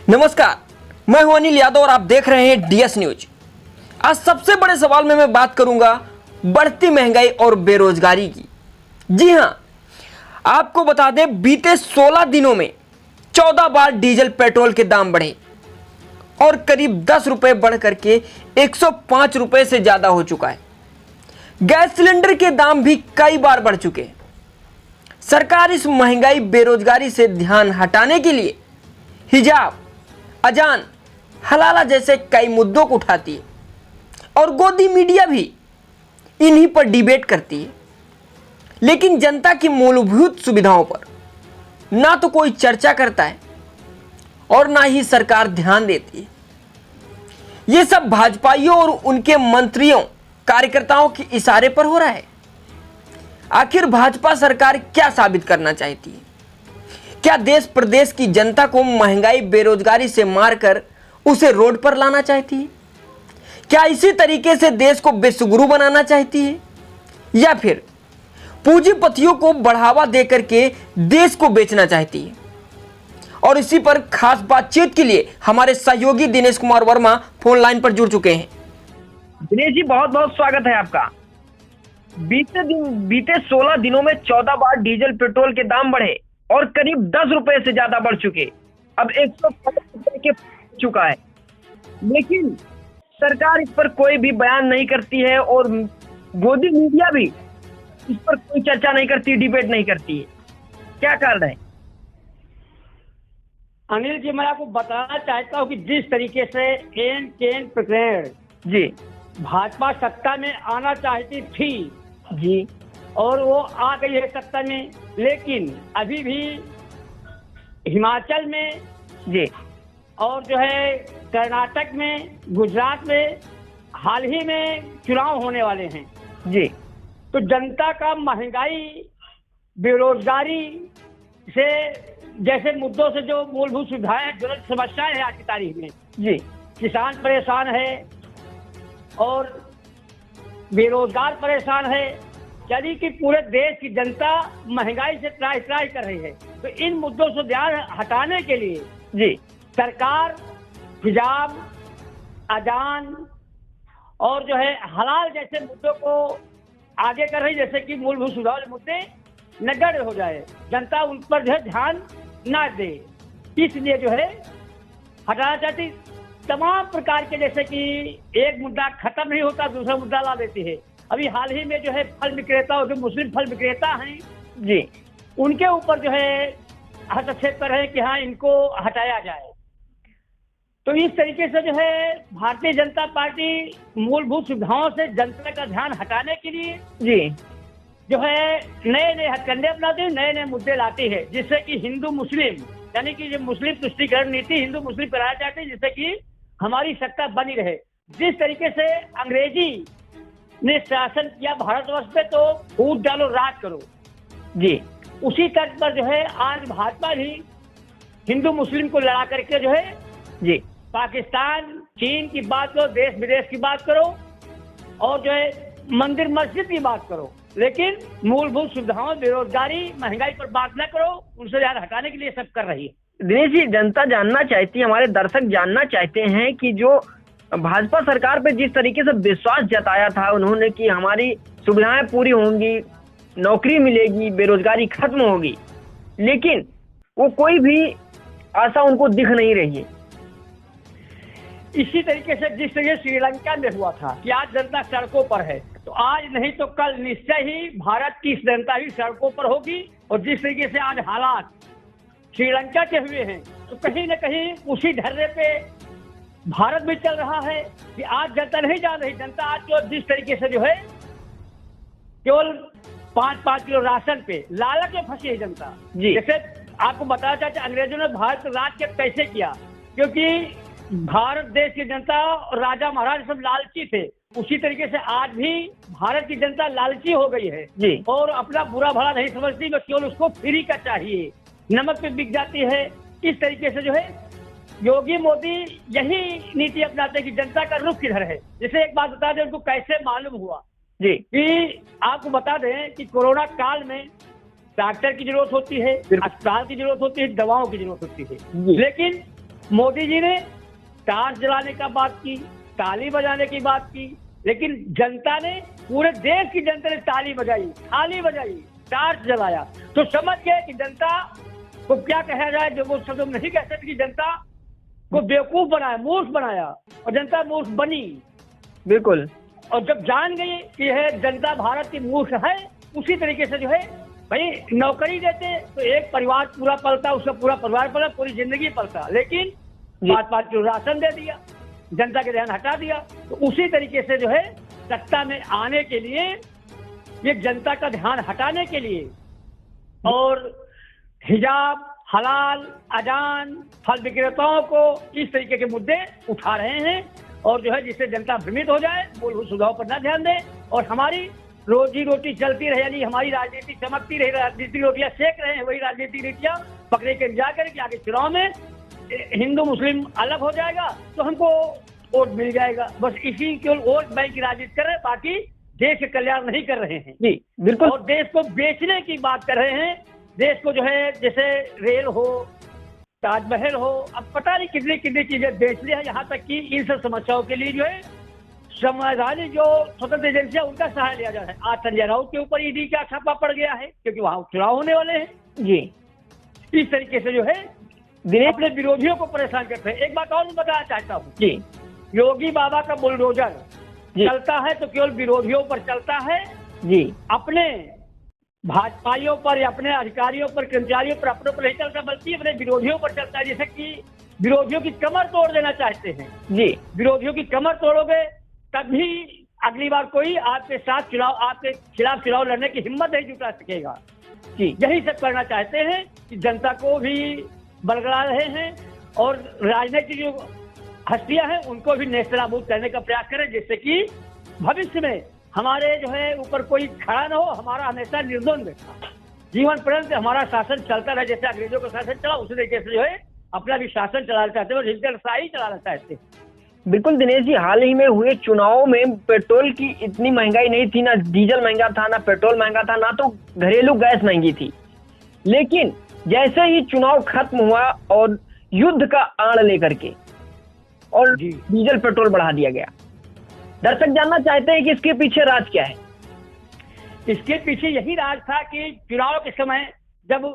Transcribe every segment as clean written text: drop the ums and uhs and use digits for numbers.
नमस्कार, मैं हूं अनिल यादव और आप देख रहे हैं डीएस न्यूज। आज सबसे बड़े सवाल में मैं बात करूंगा बढ़ती महंगाई और बेरोजगारी की। जी हां, आपको बता दें बीते 16 दिनों में 14 बार डीजल पेट्रोल के दाम बढ़े और करीब 10 रुपए बढ़ करके 105 रुपए से ज्यादा हो चुका है। गैस सिलेंडर के दाम भी कई बार बढ़ चुके हैं। सरकार इस महंगाई बेरोजगारी से ध्यान हटाने के लिए हिजाब, अजान, हलाला जैसे कई मुद्दों को उठाती है और गोदी मीडिया भी इन्हीं पर डिबेट करती है। लेकिन जनता की मूलभूत सुविधाओं पर ना तो कोई चर्चा करता है और ना ही सरकार ध्यान देती है। ये सब भाजपाइयों और उनके मंत्रियों, कार्यकर्ताओं के इशारे पर हो रहा है। आखिर भाजपा सरकार क्या साबित करना चाहती है? क्या देश प्रदेश की जनता को महंगाई बेरोजगारी से मारकर उसे रोड पर लाना चाहती है? क्या इसी तरीके से देश को बेसुगरू बनाना चाहती है, या फिर पूंजीपतियों को बढ़ावा देकर के देश को बेचना चाहती है? और इसी पर खास बातचीत के लिए हमारे सहयोगी दिनेश कुमार वर्मा फोन लाइन पर जुड़ चुके हैं। दिनेश जी, बहुत बहुत स्वागत है आपका। बीते 16 दिनों में 14 बार डीजल पेट्रोल के दाम बढ़े और करीब 10 रुपए से ज्यादा बढ़ चुके। अब 105 रुपए के चुका है, लेकिन सरकार इस पर कोई भी बयान नहीं करती है और गोदी मीडिया भी इस पर कोई चर्चा नहीं करती, डिबेट नहीं करती है। क्या कारण है? अनिल जी, मैं आपको बताना चाहता हूँ कि जिस तरीके से एन केन प्रकरण जी भाजपा सत्ता में आना चाहती थी जी और वो आ गई है सत्ता में, लेकिन अभी भी हिमाचल में जी और जो है कर्नाटक में, गुजरात में हाल ही में चुनाव होने वाले हैं जी। तो जनता का महंगाई, बेरोजगारी से जैसे मुद्दों से जो मूलभूत सुविधाएं, ज्वलंत समस्याएं हैं आज की तारीख में जी, किसान परेशान है और बेरोजगार परेशान है, यानी कि पूरे देश की जनता महंगाई से त्राही त्राही कर रही है। तो इन मुद्दों से ध्यान हटाने के लिए जी सरकार हिजाब, अजान और जो है हलाल जैसे मुद्दों को आगे कर रही, जैसे कि मूलभूत सुविधा वाले मुद्दे नगण्य हो जाए, जनता उन पर जो है ध्यान ना दे, इसलिए जो है हटाना चाहती। तमाम प्रकार के, जैसे कि एक मुद्दा खत्म नहीं होता दूसरा मुद्दा ला देती है। अभी हाल ही में जो है फल विक्रेता, जो मुस्लिम फल विक्रेता हैं जी, उनके ऊपर जो है हस्तक्षेप कर रहे हैं कि हाँ, इनको हटाया जाए। तो इस तरीके से जो है भारतीय जनता पार्टी मूलभूत सुविधाओं से जनता का ध्यान हटाने के लिए जी जो है नए नए हथकंडे अपनाती है, नए नए मुद्दे लाती है, जिससे कि हिंदू मुस्लिम, यानी कि जो मुस्लिम तुष्टीकरण नीति हिंदू मुस्लिम कराना चाहते हैं, जिससे कि हमारी सत्ता बनी रहे। जिस तरीके से अंग्रेजी ने शासन किया भारतवर्ष पे, तो फूट डालो राज करो जी, उसी तर्ज पर जो है आज भाजपा भी हिंदू मुस्लिम को लड़ा करके जो है जी पाकिस्तान, चीन की बात करो, देश विदेश की बात करो और जो है मंदिर मस्जिद की बात करो, लेकिन मूलभूत सुविधाओं, बेरोजगारी, महंगाई पर बात न करो। उनसे ध्यान हटाने के लिए सब कर रही है। दिनेश जी, जनता जानना चाहती है, हमारे दर्शक जानना चाहते हैं कि जो भाजपा सरकार पे जिस तरीके से विश्वास जताया था उन्होंने कि हमारी सुविधाएं पूरी होंगी, नौकरी मिलेगी, बेरोजगारी खत्म होगी, लेकिन वो कोई भी आशा उनको दिख नहीं रही है। इसी तरीके से जिस तरह श्रीलंका में हुआ था कि आज जनता सड़कों पर है, तो आज नहीं तो कल निश्चय ही भारत की जनता भी सड़कों पर होगी। और जिस तरीके से आज हालात श्रीलंका के हुए हैं, तो कहीं न कहीं उसी ढर्रे पे भारत भी चल रहा है कि आज जनता नहीं जान रही। जनता आज जो जिस तरीके से जो है केवल 5-5 किलो राशन पे लालच में फंसी है जनता। जी। जैसे आपको बताना चाहते, अंग्रेजों ने भारत राज कैसे किया, क्योंकि भारत देश की जनता और राजा महाराज सब लालची थे। उसी तरीके से आज भी भारत की जनता लालची हो गई है जी। और अपना बुरा भला नहीं समझती, बस केवल उसको फ्री का चाहिए, नमक पे बिक जाती है। इस तरीके से जो है योगी मोदी यही नीति अपनाते हैं कि जनता का रुख किधर है। जैसे एक बात बता दें, उनको कैसे मालूम हुआ जी कि आपको बता दें कि कोरोना काल में डॉक्टर की जरूरत होती है, अस्पताल की जरूरत होती है, दवाओं की जरूरत होती है, लेकिन मोदी जी ने टार्च जलाने का बात की, ताली बजाने की बात की, लेकिन जनता ने, पूरे देश की जनता ने ताली बजाई, थाली बजाई, टार्च जलाया। तो समझ गए कि जनता को क्या कहा जाए, जो वो शब्द नहीं कह सकते कि जनता को बेवकूफ बनाया, मूर्ख बनाया, और जनता मूर्ख बनी। बिल्कुल। और जब जान गई कि यह जनता भारत की मूर्ख है, उसी तरीके से जो है भाई नौकरी देते तो एक परिवार पूरा पलता, उसका पूरा परिवार पलता, पूरी जिंदगी पलता, लेकिन 5-5 किलो राशन दे दिया, जनता के ध्यान हटा दिया। तो उसी तरीके से जो है सत्ता में आने के लिए, ये जनता का ध्यान हटाने के लिए, और हिजाब, हलाल, अजान, फल विक्रेताओं को इस तरीके के मुद्दे उठा रहे हैं, और जो है जिससे जनता भ्रमित हो जाए, मूलभूत सुधारों पर न ध्यान दे, और हमारी रोजी रोटी चलती रहे, यानी हमारी राजनीति चमकती रही, राजनीतिक रोटियां सेक रहे हैं वही राजनीतिक नीतियां पकड़े के जाकर के आगे चुनाव में हिंदू मुस्लिम अलग हो जाएगा तो हमको वोट मिल जाएगा। बस इसी केवल वोट बैंक की राजनीति कर रहे हैं, बाकी देश के कल्याण नहीं कर रहे हैं। जी बिल्कुल। और देश को बेचने की बात कर रहे हैं, देश को जो है जैसे रेल हो, ताजमहल हो, अब पता नहीं कितनी कितनी चीजें बेच रहे हैं, यहाँ तक कि इन सब समस्याओं के लिए जो है संवैधानिक जो स्वतंत्र एजेंसियां उनका सहारा लिया जा रहा है। आज संजय राउत के ऊपर ईडी का छापा पड़ गया है, क्योंकि वहां चुनाव होने वाले हैं। जी इस तरीके से जो है अपने विरोधियों को परेशान करते हैं। एक बात और मैं बताना चाहता हूँ जी, योगी बाबा का बुलडोजर चलता है तो केवल विरोधियों पर चलता है जी, अपने भाजपाइयों पर या अपने अधिकारियों पर, कर्मचारियों पर, अपनों पर नहीं चलता, बल्कि अपने विरोधियों पर चलता है। जैसे कि विरोधियों की कमर तोड़ देना चाहते हैं जी, विरोधियों की कमर तोड़ोगे तभी अगली बार कोई आपके साथ चुनाव, आपके खिलाफ चुनाव लड़ने की हिम्मत नहीं जुटा सकेगा। जी यही सब करना चाहते हैं कि जनता को भी बरगला रहे हैं और राजनीतिक जो हस्तियां हैं उनको भी नेस्तनाबूद करने का प्रयास करें, जिससे कि भविष्य में हमारे जो है ऊपर कोई खड़ा न हो, हमारा हमेशा निर्द्वंद जीवन पर्यंत हमारा शासन चलता रहे। जैसे अंग्रेजों का शासन चला उसी तरीके से जो है अपना भी शासन चलाना चाहते हैं और हिटलरशाही चलाना चाहते हैं। बिल्कुल दिनेश जी, हाल ही में हुए चुनाव में पेट्रोल की इतनी महंगाई नहीं थी, ना डीजल महंगा था, ना पेट्रोल महंगा था, ना तो घरेलू गैस महंगी थी। लेकिन जैसे ही चुनाव खत्म हुआ और युद्ध का आड़ लेकर के और डीजल पेट्रोल बढ़ा दिया गया, दर्शक जानना चाहते हैं कि इसके पीछे राज क्या है। इसके पीछे यही राज था कि चुनाव के समय जब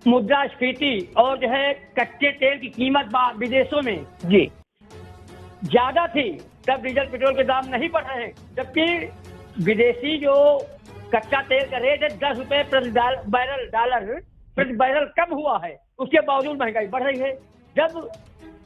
मुद्रास्फीति और जो है कच्चे तेल की कीमत विदेशों में जी ज्यादा थी, तब डीजल पेट्रोल के दाम नहीं बढ़ रहे हैं, जबकि विदेशी जो कच्चा तेल का रेट है 10 रुपए प्रति बैरल कम हुआ है, उसके बावजूद महंगाई बढ़ रही है। जब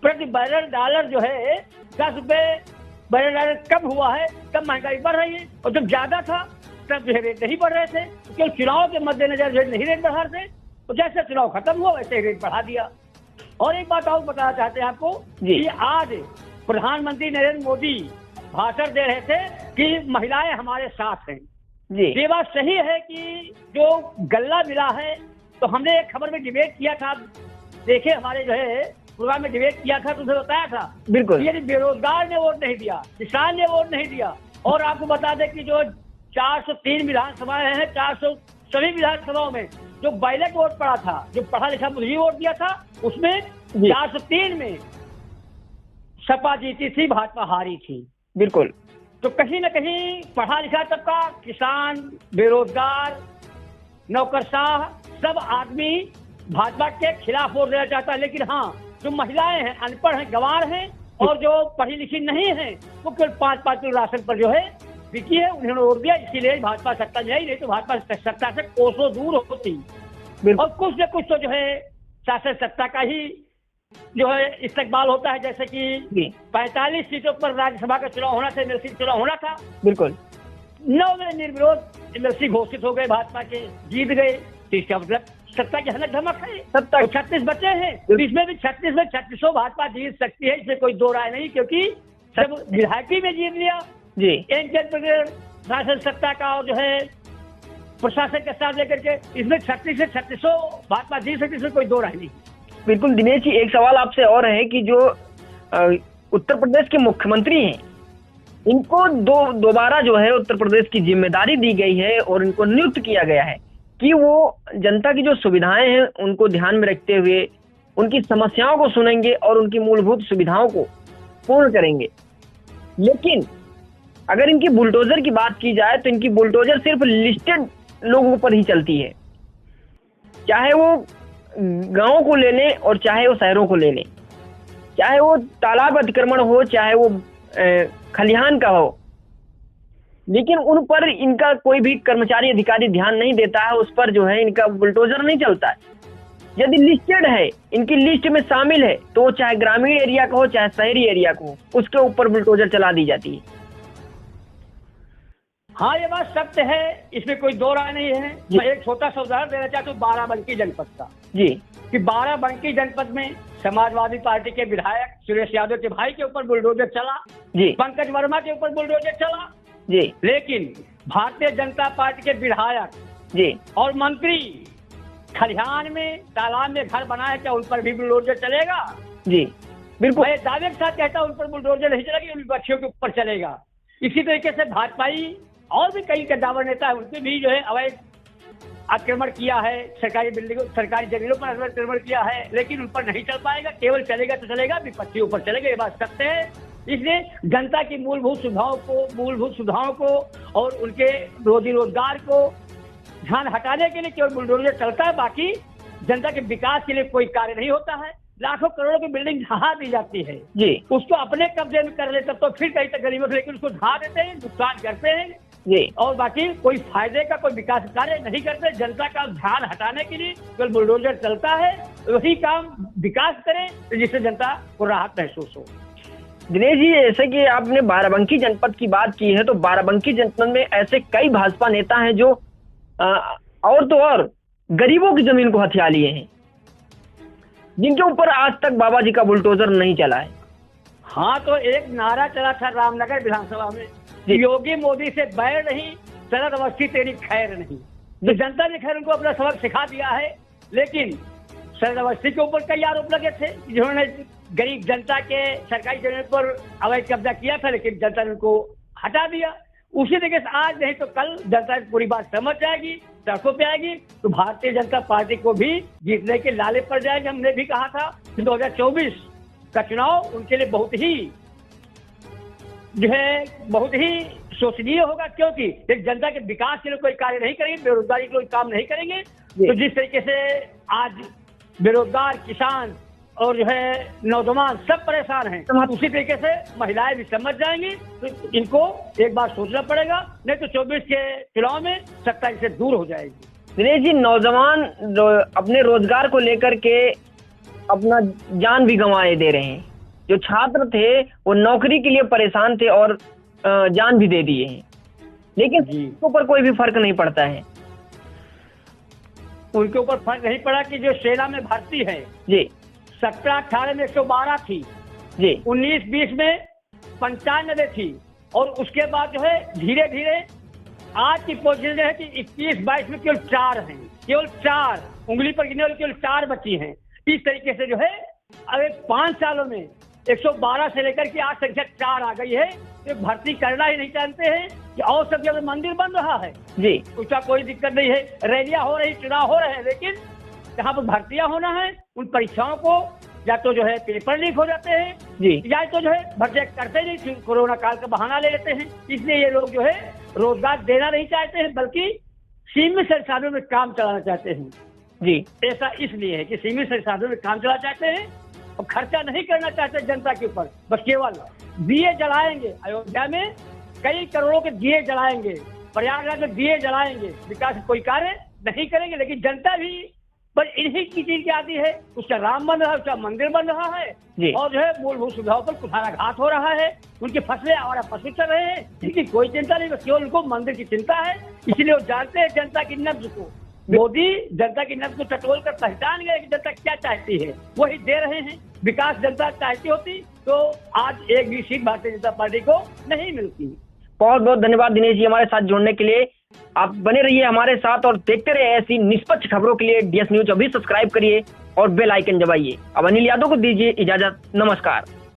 प्रति बैरल डॉलर जो है 10 रुपए बैरल डॉलर कम हुआ है तब महंगाई बढ़ रही है, और जब ज्यादा था तब जो है रेट नहीं बढ़ रहे थे, क्योंकि चुनाव के मद्देनजर जो नहीं रेट बढ़ा रहे थे, तो जैसे चुनाव खत्म हुआ वैसे ही रेट बढ़ा दिया। और एक बात और बताना चाहते हैं आपको कि आज प्रधानमंत्री नरेंद्र मोदी भाषण दे रहे थे कि महिलाएं हमारे साथ हैं। जी ये बात सही है कि जो गल्ला मिला है, तो हमने एक खबर में डिबेट किया था, देखे हमारे जो है प्रोग्राम में डिबेट किया था तो उसे बताया था बिल्कुल, यदि बेरोजगार ने वोट नहीं दिया, किसान ने वोट नहीं दिया, और आपको बता दें कि जो 403 विधानसभाएं हैं, 400 सभी विधानसभाओं में जो बैलेट वोट पड़ा था, जो पढ़ा लिखा मुझे वोट दिया था, उसमें 403 में सपा जीती थी, भाजपा हारी थी। बिल्कुल। तो कहीं न कहीं पढ़ा लिखा तबका, किसान, बेरोजगार, नौकरशाह, सब आदमी भाजपा के खिलाफ वोट देना चाहता है। लेकिन हाँ, जो महिलाएं हैं, अनपढ़ हैं, गंवार हैं, और जो पढ़ी लिखी नहीं है, वो केवल 5-5 किलो राशन पर जो है बिकी है, उन्होंने वोट दिया, इसीलिए भाजपा सत्ता में आई, नहीं तो भाजपा सत्ता से कोसों दूर होती। और कुछ न कुछ तो जो है शासन सत्ता का ही जो है इस्तेकबाल होता है, जैसे कि 45 सीटों पर राज्यसभा का चुनाव होना था, एमएलसी चुनाव होना था, बिल्कुल 9 में निर्विरोध एमएलसी घोषित हो गए, भाजपा के जीत गए, तो इसका मतलब सत्ता की हनक धमक है। सत्ता तो 36 बचे हैं, तो इसमें भी 36 में 36 भाजपा जीत सकती है, इसमें कोई दो राय नहीं, क्योंकि सब विधायकी में जीत लिया जी, एक जनप्रतिनिधि शासन सत्ता का और जो है प्रशासन के साथ लेकर के, इसमें 36 से 36 भाजपा जीत सकती है, इसमें कोई दो राय नहीं। बिल्कुल दिनेश जी, एक सवाल आपसे और है कि जो उत्तर प्रदेश के मुख्यमंत्री हैं, इनको दोबारा जो है उत्तर प्रदेश की जिम्मेदारी दी गई है और इनको नियुक्त किया गया है कि वो जनता की जो सुविधाएं हैं उनको ध्यान में रखते हुए उनकी समस्याओं को सुनेंगे और उनकी मूलभूत सुविधाओं को पूर्ण करेंगे। लेकिन अगर इनकी बुलडोजर की बात की जाए तो इनकी बुलडोजर सिर्फ लिस्टेड लोगों पर ही चलती है, चाहे वो गांवों को ले लें और चाहे वो शहरों को ले लें, चाहे वो तालाब अतिक्रमण हो चाहे वो खलिहान का हो। लेकिन उन पर इनका कोई भी कर्मचारी अधिकारी ध्यान नहीं देता है, उस पर जो है इनका बुलडोजर नहीं चलता है। यदि लिस्टेड है, इनकी लिस्ट में शामिल है, तो चाहे ग्रामीण एरिया का हो चाहे शहरी एरिया का हो, उसके ऊपर बुलडोजर चला दी जाती है। हाँ, ये बात सत्य है, इसमें कोई दो राय नहीं है। मैं एक छोटा सा उदाहरण देना चाहता हूँ बाराबंकी जनपद का जी, कि बाराबंकी जनपद में समाजवादी पार्टी के विधायक सुरेश यादव के भाई के ऊपर बुलडोजर चला जी, पंकज वर्मा के ऊपर बुलडोजर चला जी, लेकिन भारतीय जनता पार्टी के विधायक जी, और मंत्री खलिहान में तालाब में घर बनाए, क्या उन पर भी बुलडोजर चलेगा? जी, बिल्कुल। मैं दावे के साथ कहता हूँ उन पर बुलडोजर नहीं चलेगा, उन बच्चियों के ऊपर चलेगा। इसी तरीके से भाजपाई और भी कई कद्दावर नेता है, उनपे भी जो है अवैध आक्रमण किया है, सरकारी बिल्डिंगों सरकारी जमीनों पर अवैध आक्रमण किया है, लेकिन उन पर नहीं चल पाएगा। केवल चलेगा तो चलेगा, विपक्षियों पर चलेगा, ये बात सत्य है। इसलिए जनता की मूलभूत सुविधाओं को और उनके रोजी रोजगार को ध्यान हटाने के लिए केवल बुलडोजर चलता है, बाकी जनता के विकास के लिए कोई कार्य नहीं होता है। लाखों करोड़ों की बिल्डिंग ढहा दी जाती है जी, उसको अपने कब्जे में कर ले तब तो फिर कहीं तक गरीबों से, लेकिन उसको ढहा देते हैं, नुकसान करते हैं जी, और बाकी कोई फायदे का कोई विकास कार्य नहीं करते। जनता का ध्यान हटाने के लिए केवल बुलडोजर चलता है। वही काम विकास करें जिससे जनता को राहत महसूस हो। दिनेश जी, जैसे कि आपने बाराबंकी जनपद की बात की है, तो बाराबंकी जनपद में ऐसे कई भाजपा नेता हैं जो और तो और गरीबों की जमीन को हथिया लिए हैं, जिनके ऊपर आज तक बाबा जी का बुलडोजर नहीं चला है। हाँ, तो एक नारा चला था रामनगर विधानसभा में, योगी मोदी से बैर नहीं, शरद अवस्थी तेरी खैर नहीं। तो जनता ने खैर उनको अपना सबक सिखा दिया है, लेकिन शरद अवस्थी के ऊपर कई आरोप लगे थे जिन्होंने गरीब जनता के सरकारी जमीन पर अवैध कब्जा किया था, लेकिन जनता ने उनको हटा दिया। उसी तरीके से आज नहीं तो कल जनता पूरी बात समझ जाएगी, सड़कों पे आएगी, तो भारतीय जनता पार्टी को भी जीतने के लाले पड़ जाएंगे। हमने भी कहा था कि 2024 का चुनाव उनके लिए बहुत ही शोचनीय होगा, क्योंकि एक जनता के विकास के लिए कोई कार्य नहीं करेंगे, बेरोजगारी के कोई काम नहीं करेंगे। तो जिस तरीके से आज बेरोजगार, किसान और जो है नौजवान सब परेशान हैं, उसी तरीके से महिलाएं भी समझ जाएंगी। तो इनको एक बार सोचना पड़ेगा, नहीं तो 24 के चुनाव में सत्ता इनसे दूर हो जाएगी। दिनेश जी, नौजवान अपने रोजगार को लेकर के अपना जान भी गंवाए दे रहे हैं। जो छात्र थे वो नौकरी के लिए परेशान थे और जान भी दे दिए हैं, लेकिन उनके ऊपर कोई भी फर्क नहीं पड़ता है। उनके ऊपर फर्क नहीं पड़ा कि जो सेना में भर्ती है जी, 17-18 में 112 थी जी, 19-20 में 95 थी, और उसके बाद जो है धीरे धीरे आज की पोजीशन है कि 21-22 में केवल 4 हैं, केवल 4 उंगली पर गिने वाली केवल 4 बची हैं। इस तरीके से जो है अगर 5 सालों में 112 से लेकर के आज संख्या 4 आ गई है, तो भर्ती करना ही नहीं जानते हैं कि और सब जगह मंदिर बन रहा है जी, उसका कोई दिक्कत नहीं है, रैलियां हो रही, चुनाव हो रहे हैं, लेकिन जहाँ पर भर्तियां होना है उन परीक्षाओं को या तो जो है पेपर लीक हो जाते हैं जी, या तो जो है भर्ती करते नहीं, कोरोना काल का बहाना ले लेते हैं। इसलिए ये लोग जो है रोजगार देना नहीं चाहते हैं, बल्कि सीमित संसाधनों में काम चलाना चाहते हैं जी। ऐसा इसलिए है कि सीमित संसाधनों में काम चलाना चाहते हैं और खर्चा नहीं करना चाहते जनता के ऊपर, बस केवल दिए जलाएंगे। अयोध्या में कई करोड़ों के दिए जलाएंगे, प्रयागराज में दिए जलाएंगे, विकास कोई कार्य नहीं करेंगे। लेकिन जनता भी पर इन्हीं की चीज की आती है, उसका राम बन रहा है, उसका मंदिर बन रहा है और जो है मूलभूत सुविधाओं पर कुठाराघात हो रहा है, उनकी फसलें और पशु चल रहे हैं, जिनकी कोई चिंता नहीं, बस केवल उनको मंदिर की चिंता है। इसलिए वो जानते हैं जनता की नब्ज को। मोदी जनता की नब्ज को टटोल कर पहचान गए कि जनता क्या चाहती है, वही दे रहे हैं। विकास जनता चाहती होती तो आज एक भी सीट भारतीय जनता पार्टी को नहीं मिलती। बहुत बहुत धन्यवाद दिनेश जी हमारे साथ जुड़ने के लिए। आप बने रहिए हमारे साथ और देखते रहिए ऐसी निष्पक्ष खबरों के लिए डीएस न्यूज अभी सब्सक्राइब करिए और बेल आइकन दबाइए। अब अनिल यादव को दीजिए इजाजत, नमस्कार।